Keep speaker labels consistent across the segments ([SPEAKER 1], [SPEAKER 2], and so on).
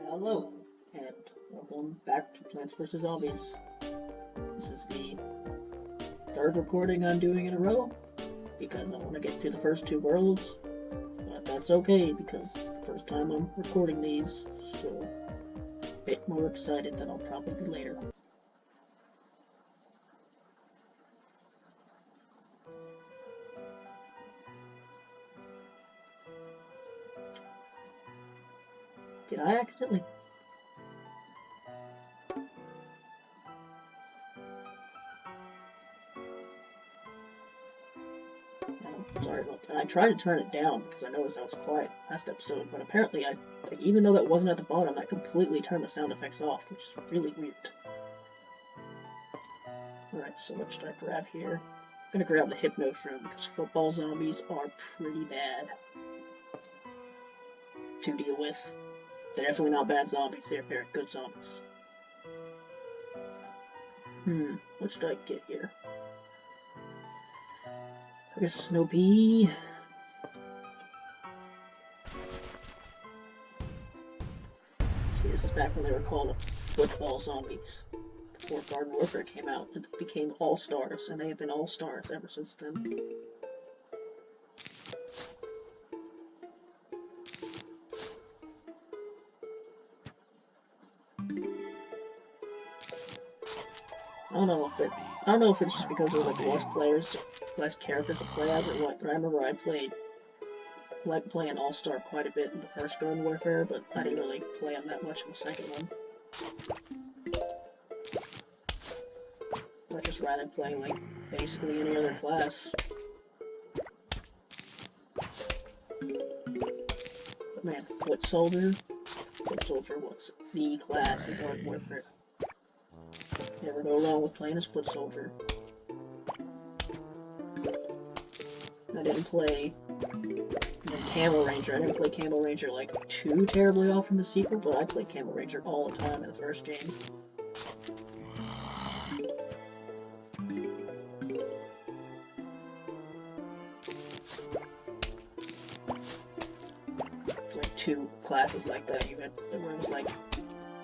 [SPEAKER 1] Hello, and welcome back to Plants vs. Zombies. This is the third recording I'm doing in a row, because I want to get to the first two worlds, but that's okay, because it's the first time I'm recording these, so a bit more excited than I'll probably be later. Did I accidentally? Oh, sorry about that. I tried to turn it down because I noticed I was quiet last episode, but apparently even though that wasn't at the bottom, I completely turned the sound effects off, which is really weird. Alright, so what should I grab here? I'm gonna grab the Hypnoshroom because football zombies are pretty bad to deal with. They're definitely not bad zombies, they're very good zombies. What should I get here? I guess Snow Pea. See, this is back when they were called football zombies. Before Garden Warfare came out, it became All-Stars, and they have been All-Stars ever since then. I don't know if it's just because there's like less characters to play as or what, but I remember I liked playing All-Star quite a bit in the first Garden Warfare, but I didn't really play him that much in the second one. I'd just rather play like basically any other class. But man, Foot Soldier was the class in Garden Warfare. Never go wrong with playing as Foot Soldier. I didn't play Camo Ranger. I didn't play Camo Ranger like too terribly often in the sequel, but I played Camo Ranger all the time in the first game. Like two classes like that. You had the ones like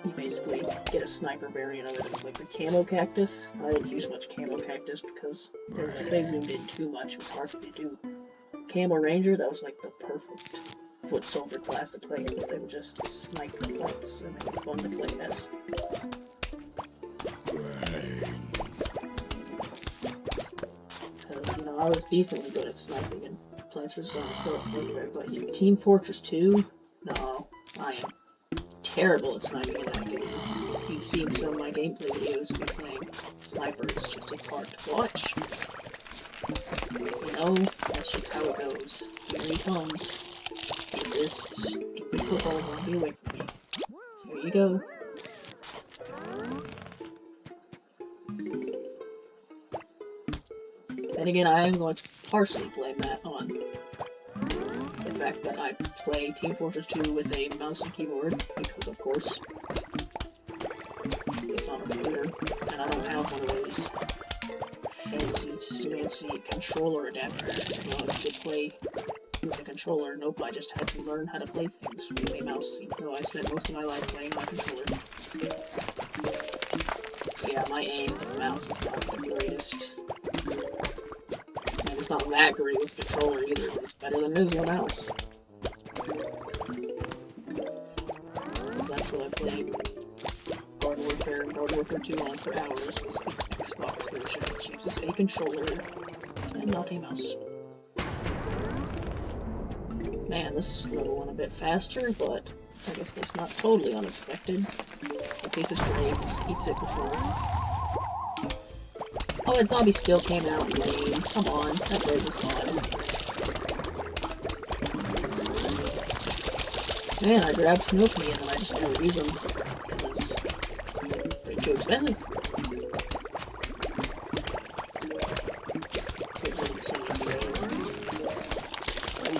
[SPEAKER 1] you basically get a sniper variant of it. It was like the Camo Cactus. I didn't use much Camo Cactus because they zoomed in too much. It was hard for me to do. Camo Ranger, that was like the perfect Foot Soldier class to play because they were just sniper fights and they were fun to play as. Because, you know, I was decently good at sniping in Plants vs. Zombies Garden Warfare, but in Team Fortress 2, no, I am terrible at sniping in that game. If you've seen some of my gameplay videos of me playing sniper, it's hard to watch. You know, that's just how it goes. Here he comes. Get this stupid football zombie away from me. So here you go. Then again, I am going to partially blame that on the fact that I play Team Fortress 2 with a mouse and keyboard, because of course, it's on a computer, and I don't have one of those fancy controller adapters to play with a controller. Nope, I just had to learn how to play things with a mouse, even though I spent most of my life playing on a controller. Yeah, my aim with the mouse is not the greatest. And it's not that great with the controller either, but it's better than it is with a mouse. Because that's what I played Garden Warfare and Garden Warfare 2 on for hours, was the Xbox version, which uses a controller and not a mouse. Man, this level went a bit faster, but I guess that's not totally unexpected. Let's eat this grenade. Eats it before. Oh, that zombie still came out in the game. Come on, that grenade was gone. Man, I grabbed Snow Pea and then I just never use them because they're too expensive.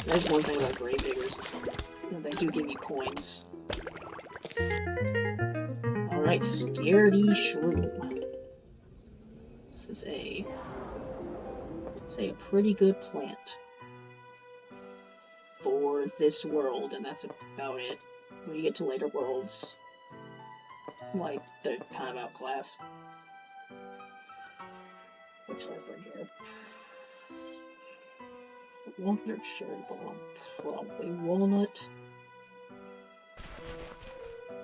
[SPEAKER 1] There's one thing about Grave Diggers, they do give you coins. Alright, Scaredy Shroom. This is a pretty good plant. for this world, and that's about it. When you get to later worlds, like, they're kind of outclassed. What should I forget? Walnut cherry bomb, probably walnut.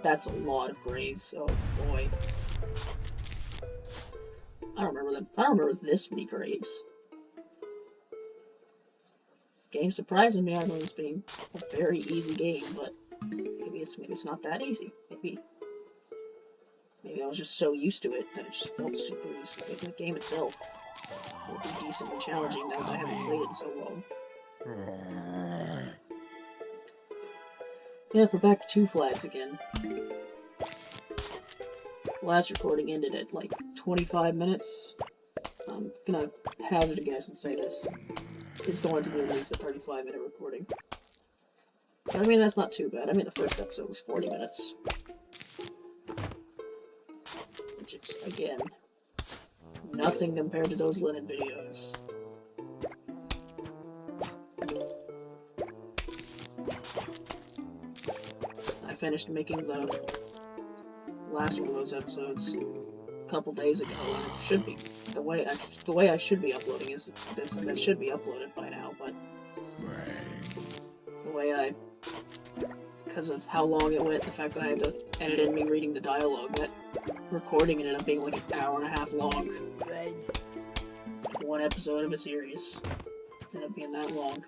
[SPEAKER 1] That's a lot of graves. Oh boy. I don't remember them. I don't remember this many graves. This game's surprising me. I remember this being a very easy game, but maybe it's not that easy. Maybe I was just so used to it that it just felt super easy. Maybe the game itself will be decently challenging now that I haven't played it in so long. Yep, we're back to 2 flags again. Last recording ended at like 25 minutes. I'm gonna hazard a guess and say this is going to be at least a 35-minute recording. But I mean, that's not too bad. I mean, the first episode was 40 minutes. Which is, again, nothing compared to those Linen videos. I finished making the last one of those episodes a couple days ago, and it should be the way I should be uploading is that should be uploaded by now, but the way because of how long it went, the fact that I had to edit in me reading the dialogue, that recording ended up being like an hour and a half long. One episode of a series ended up being that long.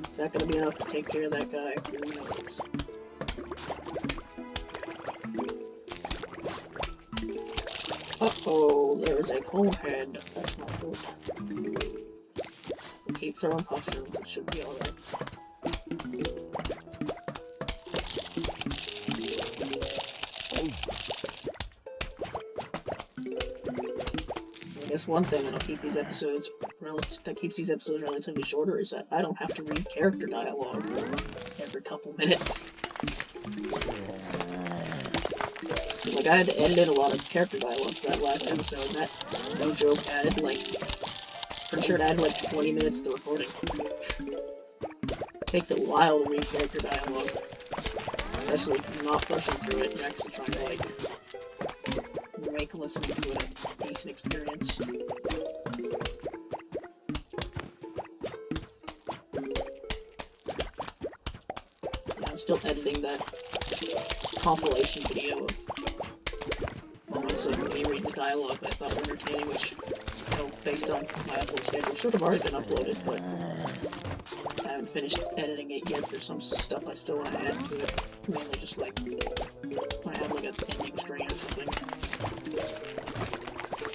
[SPEAKER 1] Is that gonna be enough to take care of that guy? Who knows? Uh-oh, there's a conehead. That's not good. We'll keep throwing mushrooms, it should be alright. I guess one thing that'll keep these episodes relatively shorter is that I don't have to read character dialogue every couple minutes. Like, I had to edit in a lot of character dialogue for that last episode, and that, no joke, added like, pretty sure it added like 20 minutes to the recording. It takes a while to read character dialogue, especially if you're not pushing through it and actually trying to like make listening to it a decent experience. Yeah, I'm still editing that compilation video of moments of me reading the dialogue that I thought were entertaining, which, you know, based on my upload schedule, should have already been uploaded, but I haven't finished editing it yet. There's some stuff I still want to add to it, mainly just like when I have like an ending screen or something.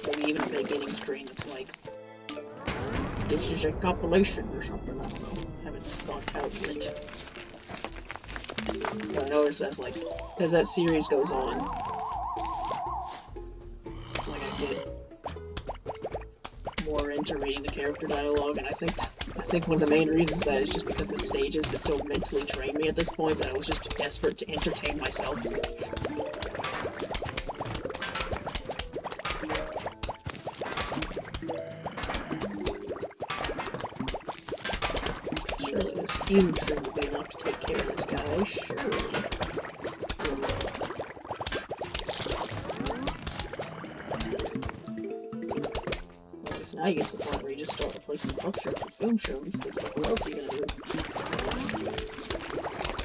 [SPEAKER 1] Maybe even a beginning screen that's like, this is a compilation or something, I don't know. I haven't thought out yet. But I notice as that series goes on, like I get more into reading the character dialogue, and I think one of the main reasons that is just because the stages had so mentally trained me at this point that I was just desperate to entertain myself. Surely this huge tree will be enough to take care of this guy, surely. Now you get to the point where you just start replacing the puff shrooms with film shrooms, because what else are you gonna do?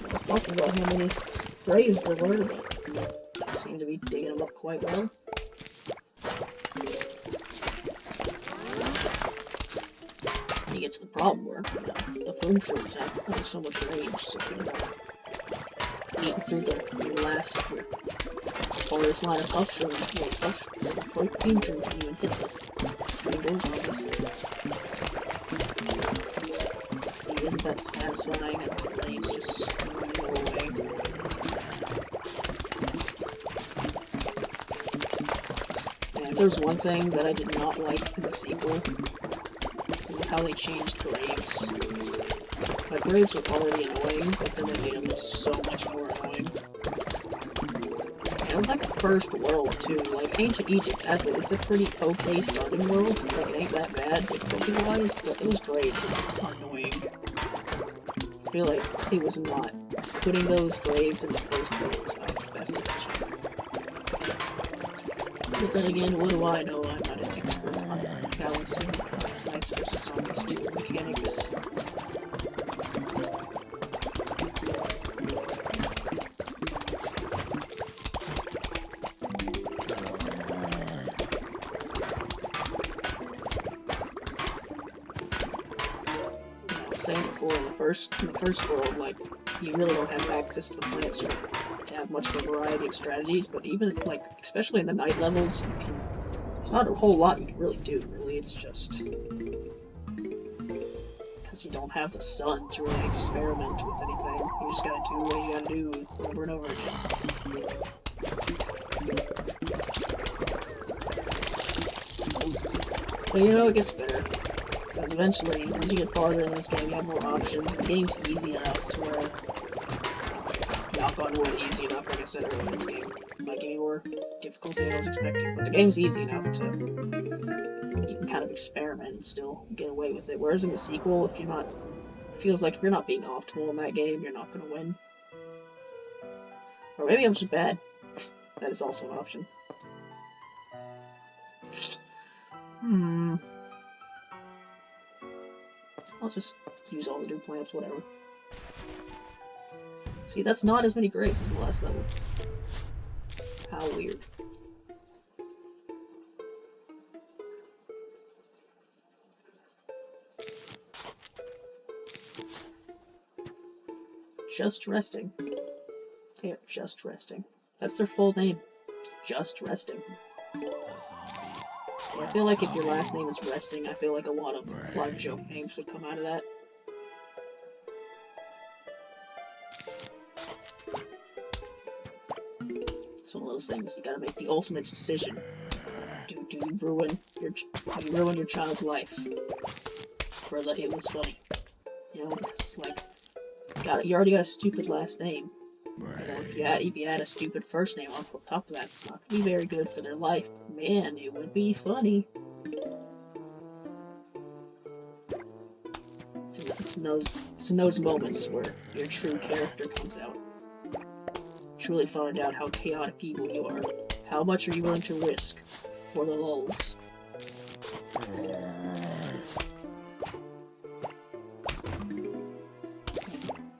[SPEAKER 1] I was talking about how many graves there were, but seem to be digging them up quite well. And you get to the problem where the film shrooms have only so much range, so if you end up eating through the last hardest line of puff shrooms, film shrooms can even hit the those ones. See, isn't that satisfying as the flames just go away? And if there's one thing that I did not like in the sequel, it was how they changed graves. Like, graves were already annoying, but then they made them so much more annoying. It was like a first world too. Like Ancient Egypt, it's a pretty okay starting world. Like it ain't that bad difficulty-wise, but those graves are annoying. I feel like it was not putting those graves in the first world was not the best decision. But then again, what do I know? I'm not an expert on balancing Knights vs. Zombies 2 mechanics. Saying before, in the first world, like, you really don't have access to the plants to have much of a variety of strategies, but even, like, especially in the night levels, there's not a whole lot you can really do, really. It's just because you don't have the sun to really experiment with anything. You just gotta do what you gotta do over and over again. But you know, it gets better. Because eventually, once you get farther in this game, you have more options. The game's easy enough to where, knock on wood, easy enough, like I said earlier in this game. Like any more difficulty than I was expecting. But the game's easy enough to, you can kind of experiment and still get away with it. Whereas in the sequel, if you're not, it feels like if you're not being optimal in that game, you're not going to win. Or maybe I'm just bad. That is also an option. I'll just use all the new plants, whatever. See, that's not as many graves as the last level. How weird. Just Resting. They are Just Resting. That's their full name. Just Resting. I feel like if your last name is Resting, I feel like a lot of joke names would come out of that. It's one of those things, you gotta make the ultimate decision. Do you ruin your child's life for the it was funny? You know, because it's like, you already got a stupid last name. You know, if you add a stupid first name on top of that, it's not gonna be very good for their life. Man, it would be funny. It's in those moments where your true character comes out. Truly find out how chaotic evil you are. How much are you willing to risk for the lulz?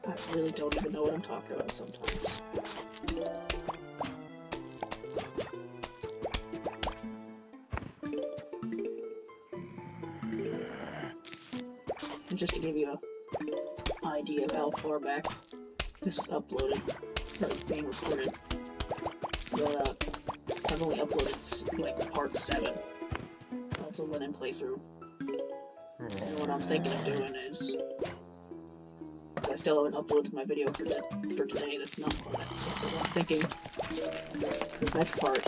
[SPEAKER 1] I really don't even know what I'm talking about sometimes. And just to give you an idea of how far back this was uploaded, or being recorded, but I've only uploaded like part 7 of the Linen playthrough. And what I'm thinking of doing is, I still haven't uploaded my video for today that's not on it. So I'm thinking this next part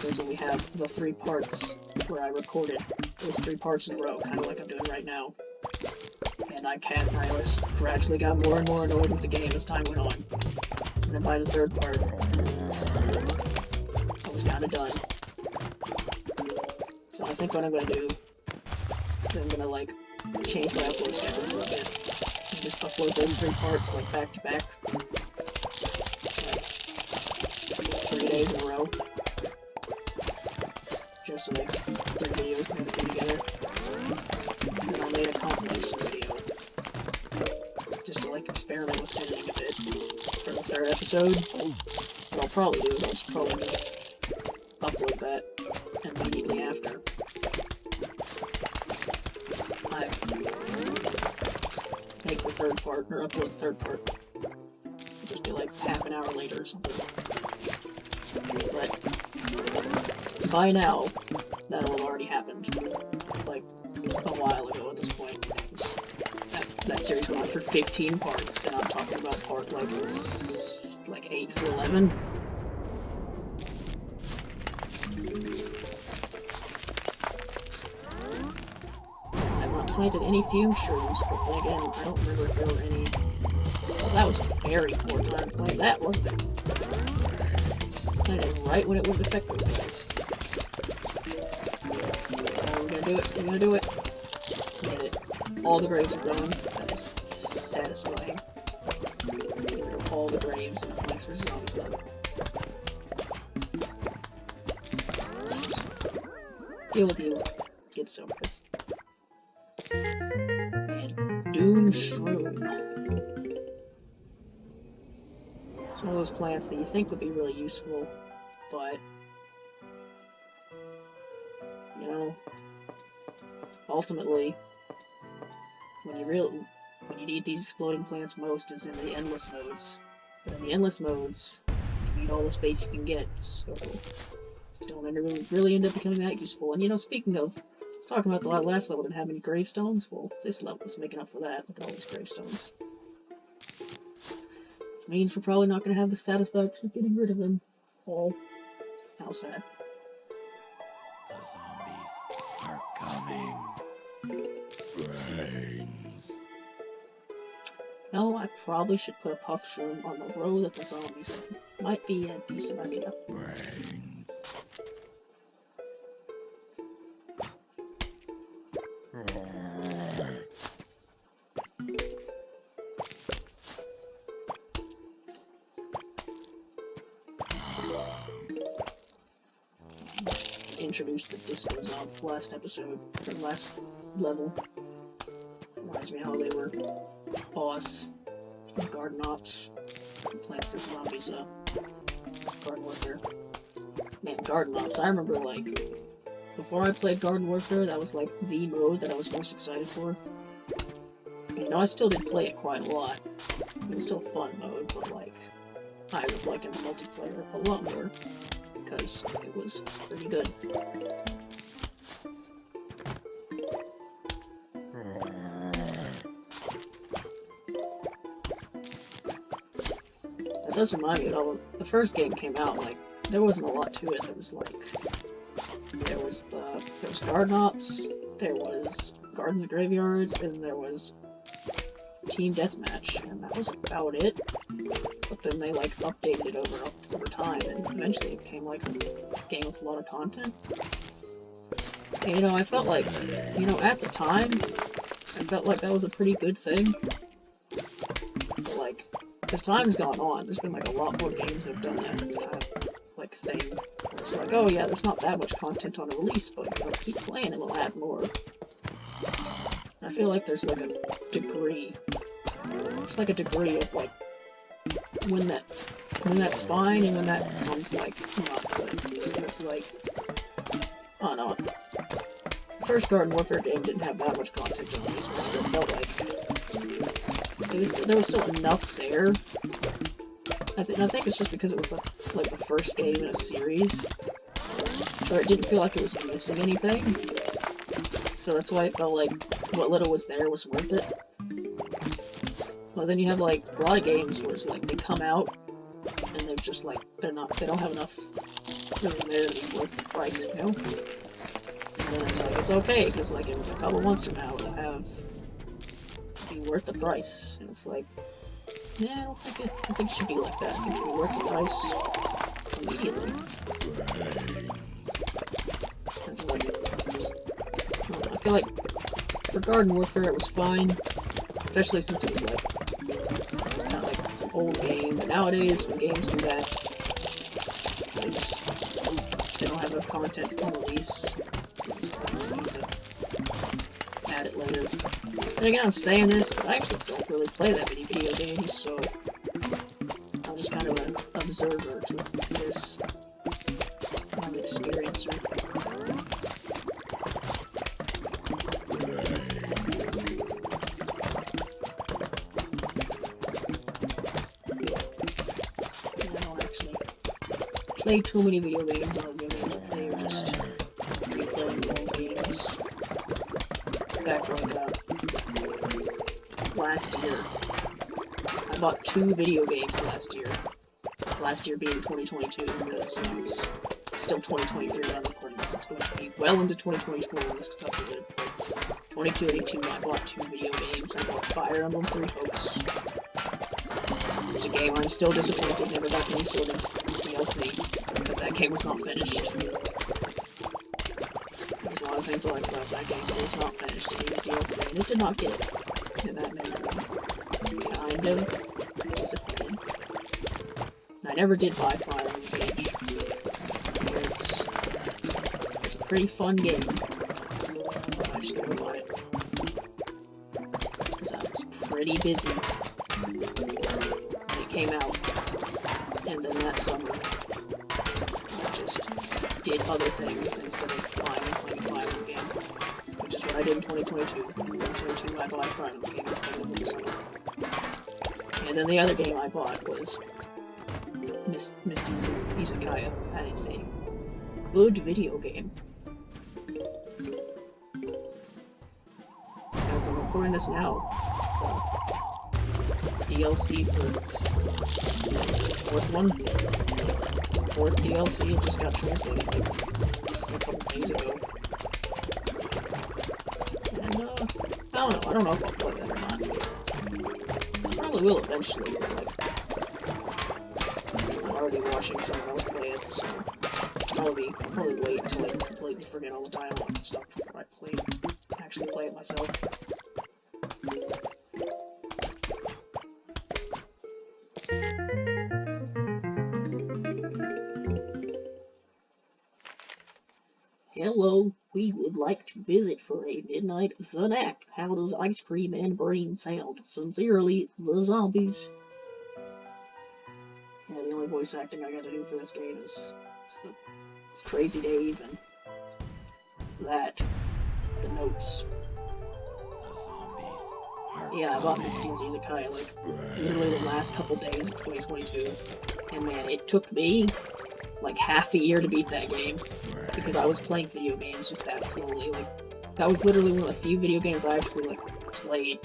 [SPEAKER 1] is when we have the 3 parts where I recorded those 3 parts in a row, kind of like I'm doing right now. And I just gradually got more and more annoyed with the game as time went on. And then by the 3rd part, I was kind of done. So I think what I'm going to do is I'm going to like change my upload schedule a bit. And just upload those 3 parts like back to back. Like 3 days in a row. Just so like 3 videos kind of together. And I made a compilation video. Just to like experiment with editing a bit for the 3rd episode. What I'll probably do is I'll just probably upload that immediately after I make the 3rd part, or upload the 3rd part. It'll just be like half an hour later or something. But by now, that'll have already happened. Like a while ago at this point. That series went on for 15 parts, and I'm talking about part like 8 through 11. I've not planted any fume shrooms, but then again, I don't remember if there were any. Well, that was a very poor time to plant that, wasn't it? planted right when it wouldn't affect those guys. We're gonna do it. We're gonna do it. Get it. All the graves are gone. That is satisfying. Get rid of all the graves and the Plants vs. Zombies done. Deal with you. Get this over with. And Doom Shroom. It's one of those plants that you think would be really useful, but you know, ultimately, when you need these exploding plants most is in the endless modes. But in the endless modes, you need all the space you can get, so don't really end up becoming that useful. And you know, speaking of, I was talking about the last level didn't have any gravestones. Well, this level is making up for that. Look at all these gravestones. Which means we're probably not going to have the satisfaction of getting rid of them all. How sad.
[SPEAKER 2] The zombies are coming. Brains.
[SPEAKER 1] No, I probably should put a puff shroom on the row that the zombies in. Might be a decent idea.
[SPEAKER 2] Brains.
[SPEAKER 1] Introduced the Disco Zombie last episode, or last level. Reminds me how they were boss, Garden Ops, Plants vs. Zombies, Garden Warfare. Man, Garden Ops, I remember like, before I played Garden Warfare, that was like the mode that I was most excited for. You know, I still did play it quite a lot. It was still a fun mode, but like, I would like in multiplayer a lot more, because it was pretty good. That does remind me of when the first game came out, like, there wasn't a lot to it. There was like, there was Garden Ops, there was Gardens and Graveyards, and there was Team Deathmatch, and that was about it. But then they like updated it over time, and eventually it became like a game with a lot of content. And you know, I felt like, you know, at the time, I felt like that was a pretty good thing. But like, as time's gone on, there's been like a lot more games that have done that kind of like thing. It's like, oh yeah, there's not that much content on a release, but you know, keep playing and we'll add more. And I feel like there's like a degree. It's like a degree of like when that's fine and when that becomes like not good. It's like, oh no, the first Garden Warfare game didn't have that much content on these, but I still felt like there was still enough there. I think it's just because it was like the first game in a series, where it didn't feel like it was missing anything. So that's why I felt like what little was there was worth it. But then you have like a lot of games where it's like they come out and they're just like they don't have enough really there to be worth the price, you know? And then it's like it's okay because like in a couple months from now it'll have be worth the price, and it's like, yeah, I don't think it should be like that. I think it should be worth the price immediately. That's like, I feel like for Garden Warfare it was fine, especially since it was like kind of like it's an old game. But nowadays, when games do that, they don't have enough content on release. They need to add it later. And again, I'm saying this, but I actually don't really play that many video games, so I'm just kind of an observer to this. I'm an experiencer. Play too many video games on a video game. They're just replaying old games. Back like last year. I bought 2 video games last year. Last year being 2022, because you know, it's still 2023 when I'm recording this. It's going to be well into 2024 when this gets uploaded. 2022 I bought 2 video games. I bought Fire Emblem 3 Hopes. It's a game I'm still disappointed never got any sort of DLC. that game was not finished. There's a lot of things I like about that game, but it was not finished. It needed DLC, and it did not get it. And that made me kind of disappointed. And I never did buy Fire Engage. It's a pretty fun game. But I just never bought it. Because I was pretty busy when it came out. And then that summer, I just did other things instead of buying and playing Fire Emblem again. Which is what I did in 2022. In 2022, I bought Fire Emblem game and played it in the summer. And then the other game I bought was Misty Izakaya, and it's a good video game. I'm recording this now. DLC for fourth one. Fourth DLC, it just got translated like a couple days ago. And I don't know if I'll play that or not. I probably will eventually, but like I'm already watching someone else play it, so I'll probably wait until I completely forget all the dialogue and stuff before I actually play it myself. Hello, we would like to visit for a midnight snack. How does ice cream and brain sound? Sincerely, the zombies. Yeah, the only voice acting I got to do for this game is it's Crazy Dave and the notes.
[SPEAKER 2] The zombies are
[SPEAKER 1] Yeah, I bought
[SPEAKER 2] coming.
[SPEAKER 1] Misty Izakaya like literally the last couple days of 2022, and man, it took me like half a year to beat that game because I was playing video games just that slowly. Like that was literally one of the few video games I actually like played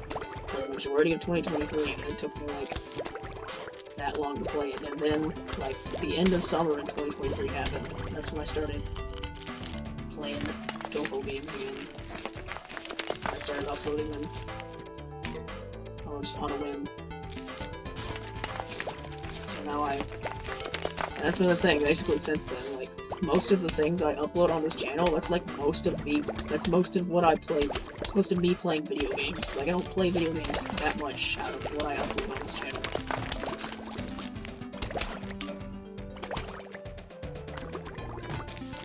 [SPEAKER 1] for the majority of 2023, and it took me like that long to play it. And then like the end of summer in 2023 happened. That's when I started playing Toho games again. I started uploading them just on a whim. So now and that's been the thing, basically since then, like, most of the things I upload on this channel, that's like most of what I play, that's most of me playing video games. Like, I don't play video games that much out of what I upload on this channel.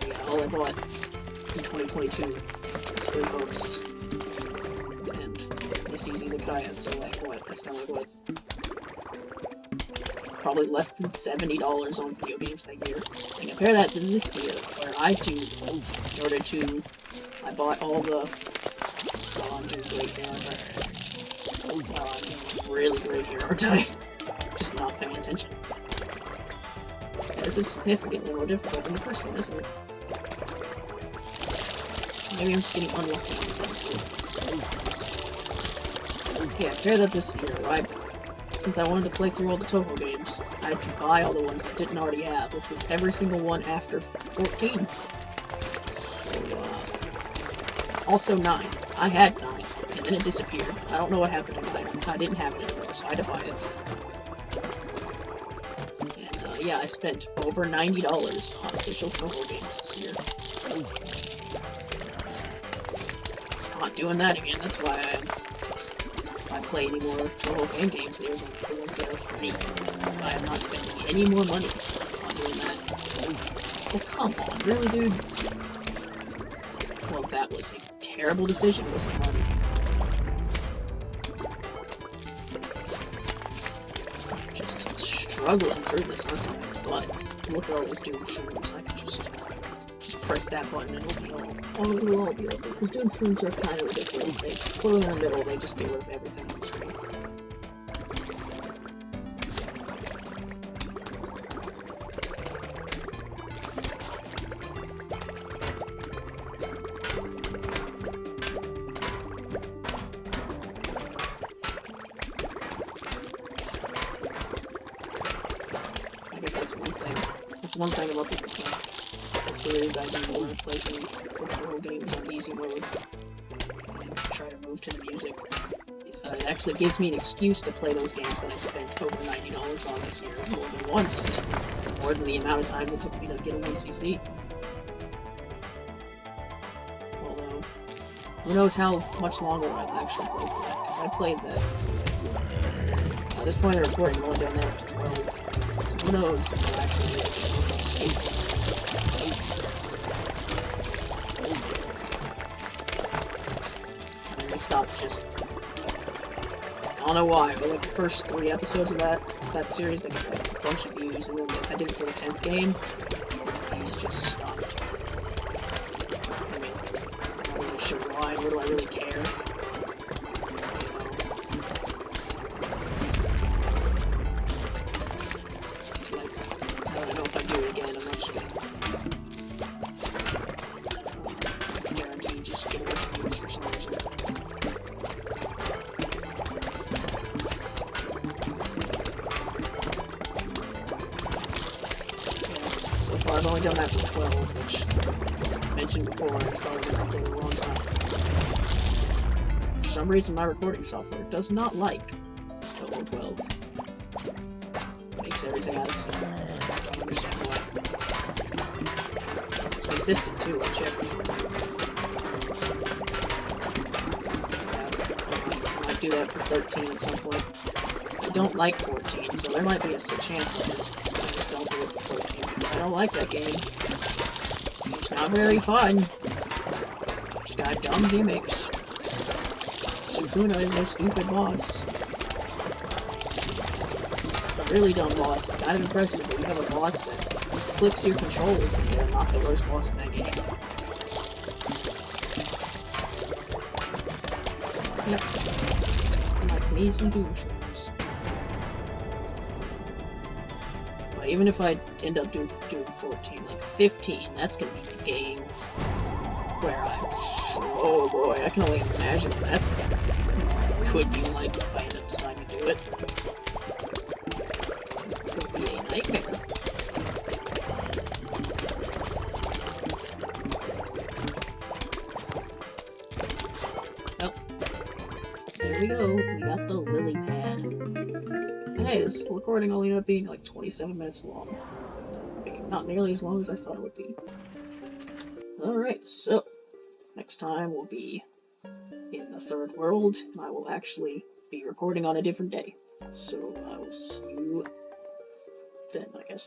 [SPEAKER 1] Yeah, all I bought in 2022 was 3 books, and Misty Izakaya, so like, what, I spent like, what, probably less than $70 on video games that year. And compare that to this year, where I bought all the, well, I'm doing great here, but I'm doing really great here, aren't I? Just not paying attention. Yeah, this is significantly more difficult than the first one, isn't it? Maybe I'm just getting unlucky on this one. Yeah, compare that this year, right? Since I wanted to play through all the Toho games, I had to buy all the ones that didn't already have, which was every single one after 14. So, also 9. I had 9, and then it disappeared. I don't know what happened to 9. I didn't have it anymore, so I had to buy it. And, yeah, I spent over $90 on official Toho games this year. Not doing that again, that's why I play any more Toho game games here than the ones that are free, because I am not spending any more money on doing that. Oh, come on, really, dude? Well, that was a terrible decision, wasn't it, Marty? I'm just struggling through this, aren't I? But look at all those Doom shrooms. I can just press that button and it'll all be okay. Because Doom shrooms are kind of ridiculous. They put them in the middle, they just get rid of everything on the screen. I guess that's one thing. That's one thing about the series I do when I play the whole games on easy mode and try to move to the music. It actually gives me an excuse to play those games that I spent over $90 on this year more than once. more than the amount of times it took me to get a 1cc. Although, who knows how much longer I'll actually play for that, because I played that. At this point in the recording, I'm only down there to 12. So who knows if I'll actually make it. I'm gonna stop just. I don't know why, but like the first 3 episodes of that series, they got like a bunch of views, and then I did it for the 10th game, the views just stopped. I mean, I'm not really sure why, nor do I really care. Like, I don't know if I do it again, I'm not just gonna guarantee just get a bunch of views for some reason. I've only done that for 12, which I mentioned before, it's probably been up there a long time. For some reason, my recording software does not like total 12. It makes everything out of sync. I don't understand why. It's consistent too, I checked. I might do that for 13 at some point. I don't like 14, so there might be a chance that I just don't do it for 14. I don't like that game. It's not very fun. It's got dumb gimmicks. Sukuna is a stupid boss. A really dumb boss. Kind of impressive that you have a boss that flips your controls and they're not the worst boss in that game. Yep. Like me some douches. Even if I end up doing 14, like 15, that's gonna be the game where oh boy, I can only imagine what that's could be like if I end up deciding to do it. It could be a nightmare. Well, there we go, we got the lily pad. And hey, this recording only ended up being like 27 minutes long. Not nearly as long as I thought it would be. Alright, so next time we'll be in the third world, and I will actually be recording on a different day. So I will see you then, I guess.